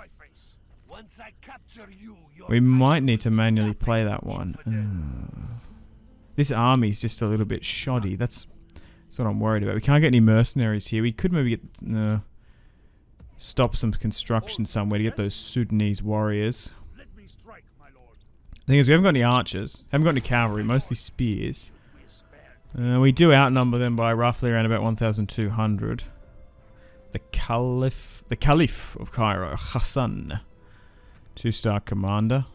We might need to manually play that one. This army's just a little bit shoddy. That's what I'm worried about. We can't get any mercenaries here. We could maybe get stop some construction somewhere to get those Sudanese warriors. The thing is, we haven't got any archers. Haven't got any cavalry. Mostly spears. We do outnumber them by roughly around about 1,200. The Caliph of Cairo, Hassan, 2-star commander,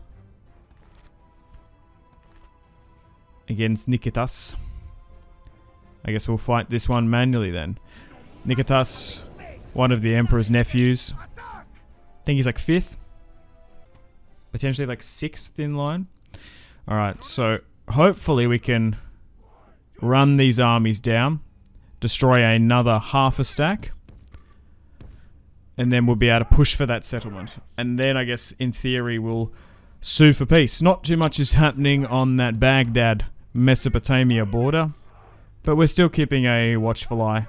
against Nikitas. I guess we'll fight this one manually then. Nikitas, one of the Emperor's nephews. I think he's like 5th, potentially like 6th in line. Alright, so hopefully we can run these armies down, destroy another half a stack. And then we'll be able to push for that settlement. And then I guess, in theory, we'll sue for peace. Not too much is happening on that Baghdad, Mesopotamia border. But we're still keeping a watchful eye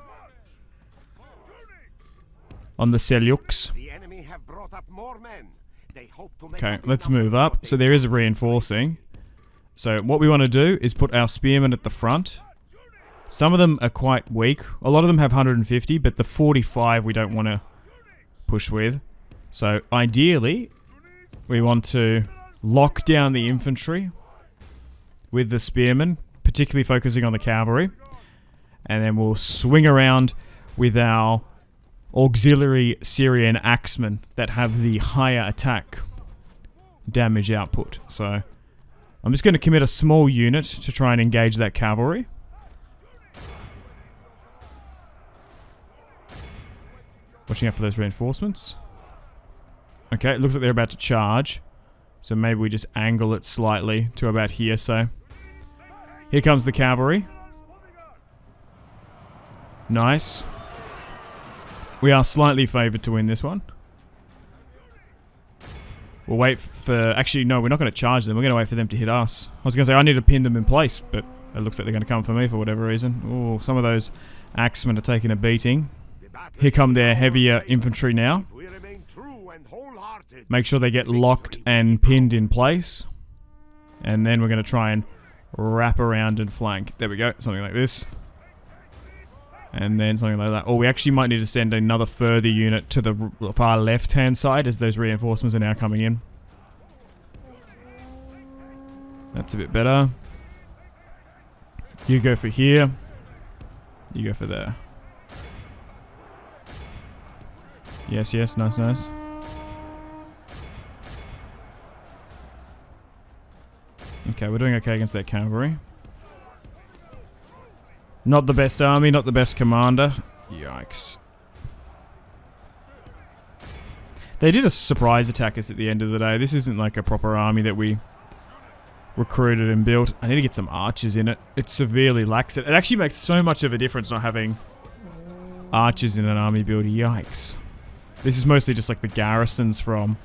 on the Seljuks. Okay, let's move up. So there is a reinforcing. So what we want to do is put our spearmen at the front. Some of them are quite weak. A lot of them have 150, but the 45 we don't want to push with. So ideally we want to lock down the infantry with the spearmen, particularly focusing on the cavalry, and then we'll swing around with our auxiliary Syrian axemen that have the higher attack damage output. So I'm just going to commit a small unit to try and engage that cavalry. Watching out for those reinforcements. Okay, it looks like they're about to charge. So maybe we just angle it slightly to about here, so. Here comes the cavalry. Nice. We are slightly favoured to win this one. We'll wait for... Actually, no, we're not going to charge them. We're going to wait for them to hit us. I was going to say, I need to pin them in place, but it looks like they're going to come for me for whatever reason. Oh, some of those axemen are taking a beating. Here come their heavier infantry now. Make sure they get locked and pinned in place. And then we're going to try and wrap around and flank. There we go. Something like this. And then something like that. Oh, we actually might need to send another further unit to the far left-hand side as those reinforcements are now coming in. That's a bit better. You go for here. You go for there. Yes, yes. Nice, nice. Okay, we're doing okay against that cavalry. Not the best army, not the best commander. Yikes. They did a surprise attack us at the end of the day. This isn't like a proper army that we recruited and built. I need to get some archers in it. It severely lacks it. It actually makes so much of a difference not having archers in an army build. Yikes. This is mostly just like the garrisons from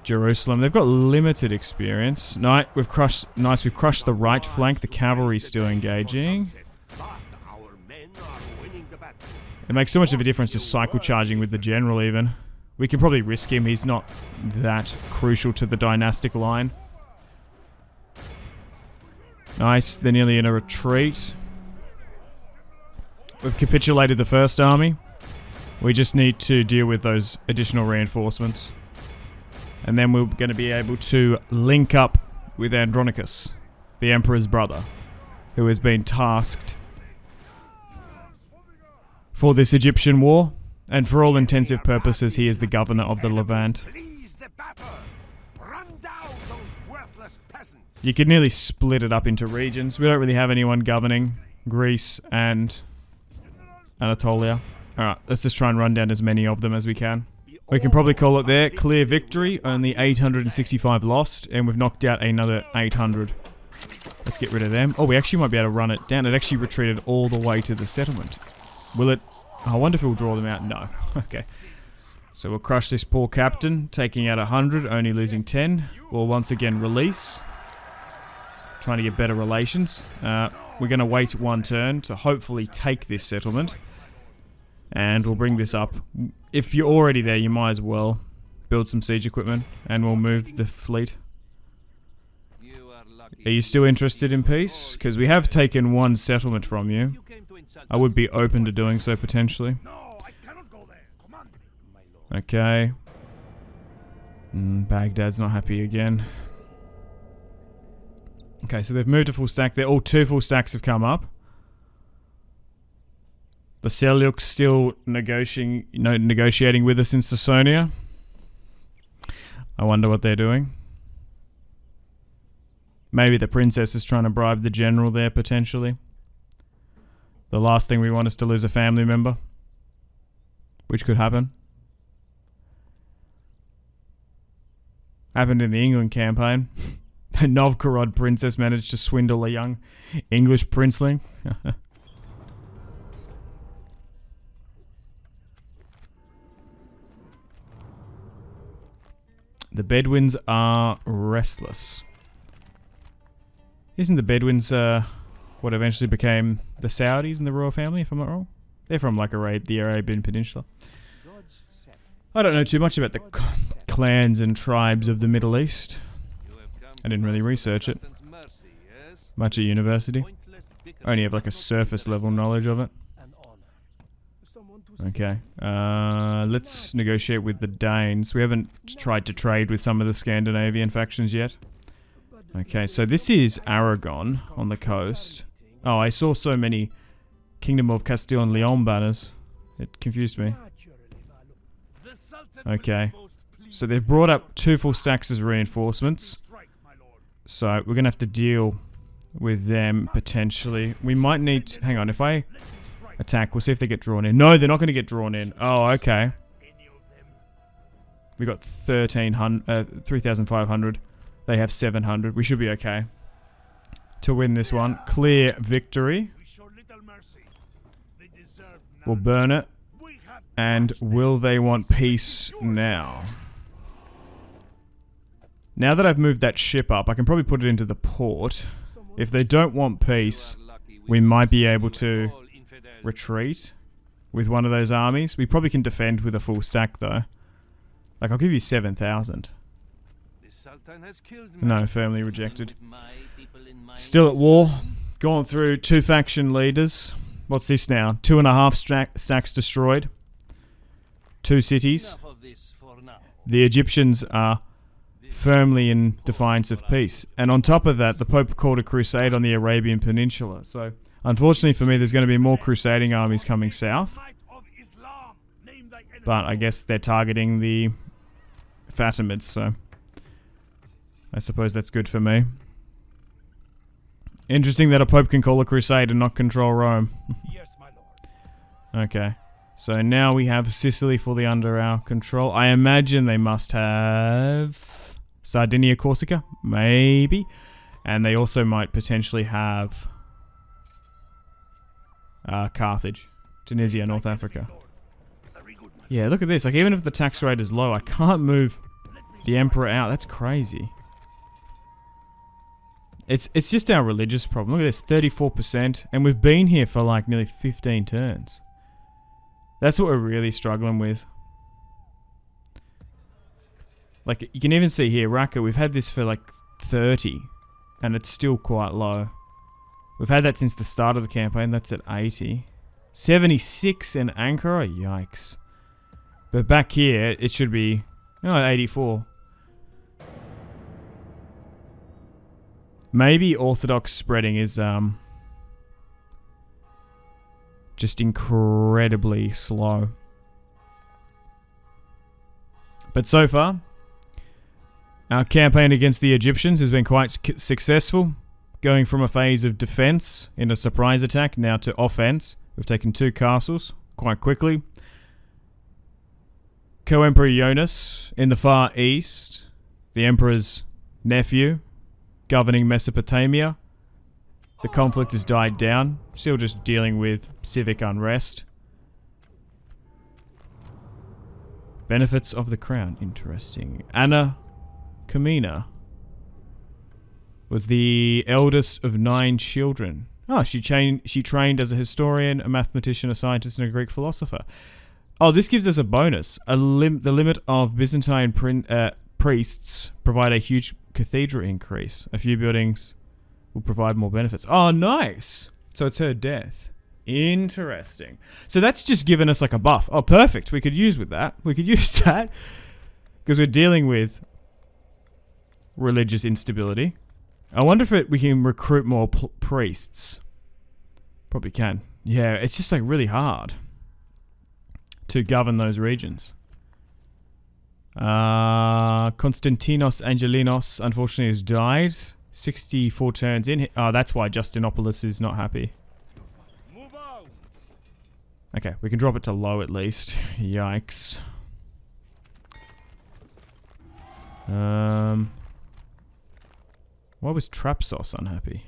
Jerusalem. They've got limited experience. Nice, we've crushed the right flank. The cavalry's still engaging. It makes so much of a difference just cycle charging with the general even. We can probably risk him. He's not that crucial to the dynastic line. Nice. They're nearly in a retreat. We've capitulated the first army. We just need to deal with those additional reinforcements. And then we're going to be able to link up with Andronicus, the Emperor's brother, who has been tasked for this Egyptian war. And for all intensive purposes, he is the governor of the Levant. You could nearly split it up into regions. We don't really have anyone governing Greece and Anatolia. Alright, let's just try and run down as many of them as we can. We can probably call it there. Clear victory. Only 865 lost. And we've knocked out another 800. Let's get rid of them. Oh, we actually might be able to run it down. It actually retreated all the way to the settlement. Will it... I wonder if we'll draw them out. No. Okay. So we'll crush this poor captain. Taking out 100. Only losing 10. We'll once again release. Trying to get better relations. We're going to wait one turn to hopefully take this settlement. And we'll bring this up. If you're already there, you might as well build some siege equipment. And we'll move the fleet. Are you still interested in peace? Because we have taken one settlement from you. I would be open to doing so potentially. Okay. Baghdad's not happy again. Okay, so they've moved to full stack. They're all 2 full stacks have come up. The Seljuks still negotiating with us in Sasonia. I wonder what they're doing. Maybe the princess is trying to bribe the general there, potentially. The last thing we want is to lose a family member. Which could happen. Happened in the England campaign. The Novgorod princess managed to swindle a young English princeling. The Bedouins are restless. Isn't the Bedouins what eventually became the Saudis in the royal family, if I'm not wrong? They're from like the Arabian Peninsula. I don't know too much about the clans and tribes of the Middle East. I didn't really research it much at university. I only have like a surface level knowledge of it. Okay, let's negotiate with the Danes. We haven't tried to trade with some of the Scandinavian factions yet. Okay, so this is Aragon on the coast. Oh, I saw so many Kingdom of Castile and Leon banners. It confused me. Okay, so they've brought up 2 full stacks as reinforcements. So we're going to have to deal with them potentially. We might need to, hang on, if I attack, we'll see if they get drawn in. No, they're not going to get drawn in. Oh, okay. We got 3,500. They have 700. We should be okay to win this one. Clear victory. We'll burn it. And will they want peace now? Now that I've moved that ship up, I can probably put it into the port. If they don't want peace, we might be able to retreat with one of those armies. We probably can defend with a full stack though. Like, I'll give you 7,000. No, firmly rejected. Still at war. Gone through 2 faction leaders. What's this now? 2.5 stacks destroyed. 2 cities. The Egyptians are firmly in defiance of peace. And on top of that, the Pope called a crusade on the Arabian Peninsula. So, unfortunately for me, there's going to be more crusading armies coming south. But I guess they're targeting the Fatimids, so I suppose that's good for me. Interesting that a Pope can call a crusade and not control Rome. Yes, my lord. Okay. So now we have Sicily fully under our control. I imagine they must have Sardinia, Corsica, maybe. And they also might potentially have Carthage, Tunisia, North Africa. Yeah, look at this. Like, even if the tax rate is low, I can't move the emperor out. That's crazy. It's just our religious problem. Look at this, 34%. And we've been here for like nearly 15 turns. That's what we're really struggling with. Like, you can even see here, Raqqa, we've had this for like 30. And it's still quite low. We've had that since the start of the campaign. That's at 80. 76 in Ankara? Yikes. But back here, it should be 84. Maybe Orthodox spreading is just incredibly slow. But so far, our campaign against the Egyptians has been quite successful. Going from a phase of defense in a surprise attack now to offense. We've taken 2 castles quite quickly. Co-Emperor Jonas in the far east, the Emperor's nephew, governing Mesopotamia. The conflict has died down, still just dealing with civic unrest. Benefits of the crown, interesting. Anna Cumania was the eldest of 9 children. Oh, she trained as a historian, a mathematician, a scientist, and a Greek philosopher. Oh, this gives us a bonus. The limit of Byzantine priests provide a huge cathedral increase. A few buildings will provide more benefits. Oh, nice. So it's her death. Interesting. So that's just given us like a buff. Oh, perfect. We could use with that. We could use that. Because we're dealing with religious instability. I wonder if we can recruit more priests. Probably can. Yeah, it's just like really hard to govern those regions. Konstantinos Angelinos unfortunately has died. 64 turns in. Oh, that's why Justinopolis is not happy. Okay, we can drop it to low at least. Yikes. Why was Trapsos unhappy?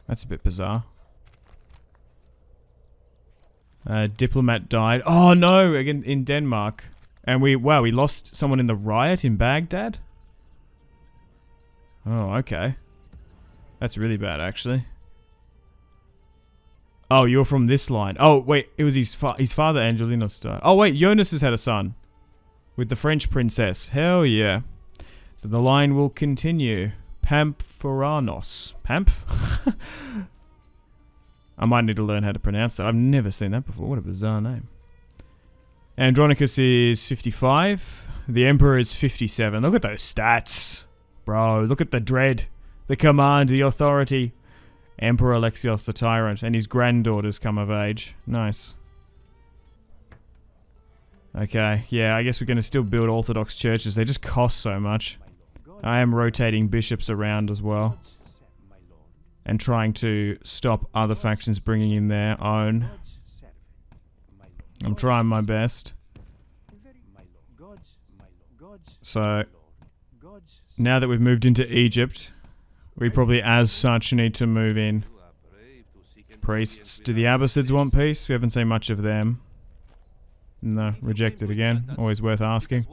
That's a bit bizarre. Diplomat died. Oh no, again in Denmark. And we lost someone in the riot in Baghdad? Oh, okay. That's really bad, actually. Oh, you're from this line. Oh, wait, it was his father, Angelinos, died. Oh, wait, Jonas has had a son. With the French princess. Hell yeah. So the line will continue. Pamphoranos. Pamph? I might need to learn how to pronounce that. I've never seen that before. What a bizarre name. Andronicus is 55. The Emperor is 57. Look at those stats. Bro, look at the dread. The command, the authority. Emperor Alexios the Tyrant. And his granddaughters come of age. Nice. Okay, yeah, I guess we're going to still build Orthodox churches. They just cost so much. I am rotating bishops around as well. And trying to stop other factions bringing in their own. I'm trying my best. So, now that we've moved into Egypt, we probably as such need to move in priests. Do the Abbasids want peace? We haven't seen much of them. No, rejected again. Always worth asking.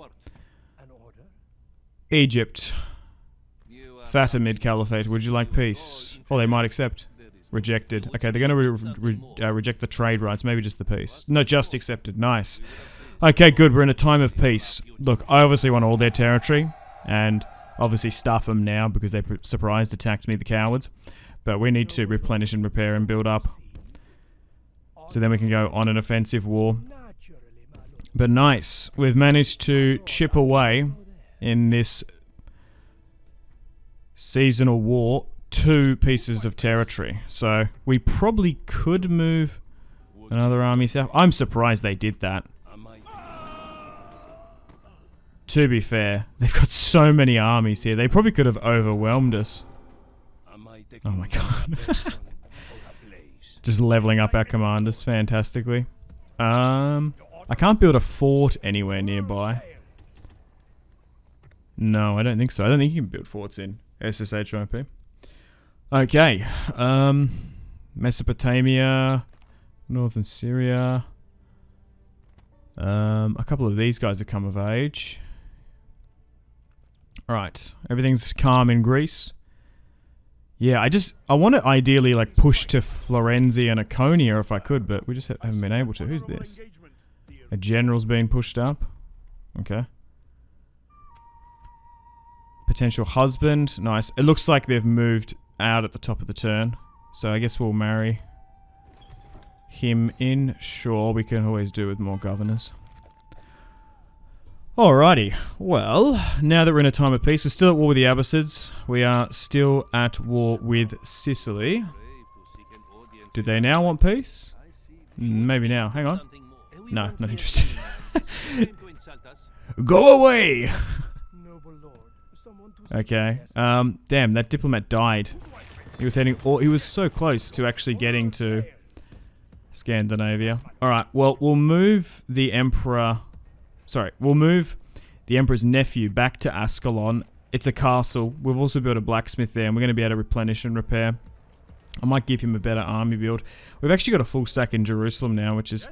Egypt. Fatimid Caliphate, would you like peace? Oh, they might accept. Rejected. Okay, they're going to reject the trade rights, maybe just the peace. No, just accepted. Nice. Okay, good. We're in a time of peace. Look, I obviously want all their territory, and obviously stuff them now because they surprised attacked me, the cowards. But we need to replenish and repair and build up. So then we can go on an offensive war. But nice. We've managed to chip away in this seasonal war 2 pieces of territory. So we probably could move another army south. I'm surprised they did that. To be fair, they've got so many armies here. They probably could have overwhelmed us. Oh my god. Just leveling up our commanders fantastically. I can't build a fort anywhere nearby. No, I don't think so. I don't think you can build forts in SSHIP. Okay. Mesopotamia, northern Syria. A couple of these guys have come of age. Alright. Everything's calm in Greece. Yeah, I want to ideally like push to Florenzi and Iconia if I could, but we just haven't been able to. Who's this? A general's been pushed up. Okay. Potential husband. Nice. It looks like they've moved out at the top of the turn. So I guess we'll marry him in. Sure, we can always do with more governors. Alrighty. Well, now that we're in a time of peace, we're still at war with the Abbasids. We are still at war with Sicily. Do they now want peace? Maybe now. Hang on. No, not interested. Go away! Okay. Damn, that diplomat died. He was heading. He was so close to actually getting to Scandinavia. All right. Well, we'll move the emperor. Sorry, we'll move the emperor's nephew back to Ascalon. It's a castle. We've also built a blacksmith there, and we're going to be able to replenish and repair. I might give him a better army build. We've actually got a full stack in Jerusalem now, which is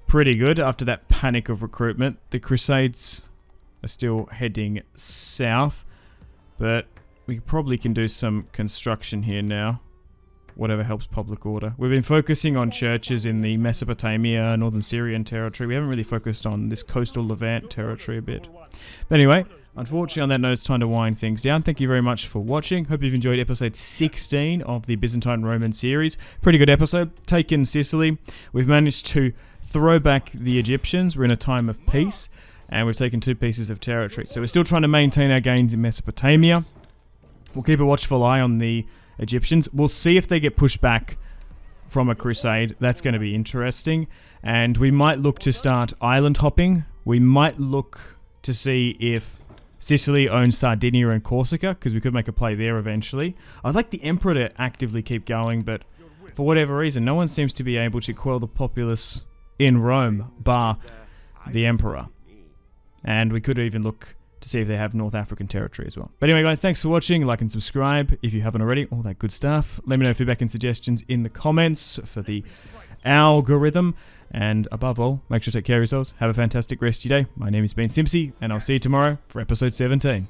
pretty good after that panic of recruitment. The Crusades are still heading south, but we probably can do some construction here now. Whatever helps public order. We've been focusing on churches in the Mesopotamia, northern Syrian territory. We haven't really focused on this coastal Levant territory a bit. But anyway, unfortunately on that note, it's time to wind things down. Thank you very much for watching. Hope you've enjoyed episode 16 of the Byzantine Roman series. Pretty good episode. Taken Sicily. We've managed to throw back the Egyptians. We're in a time of peace. And we've taken 2 pieces of territory. So we're still trying to maintain our gains in Mesopotamia. We'll keep a watchful eye on the Egyptians. We'll see if they get pushed back from a crusade. That's going to be interesting. And we might look to start island hopping. We might look to see if Sicily owns Sardinia and Corsica, because we could make a play there eventually. I'd like the emperor to actively keep going, but for whatever reason, no one seems to be able to quell the populace in Rome, bar the emperor. And we could even look to see if they have North African territory as well. But anyway, guys, thanks for watching. Like and subscribe if you haven't already. All that good stuff. Let me know feedback and suggestions in the comments for the algorithm. And above all, make sure to take care of yourselves. Have a fantastic rest of your day. My name has been Simpzy, and I'll see you tomorrow for episode 17.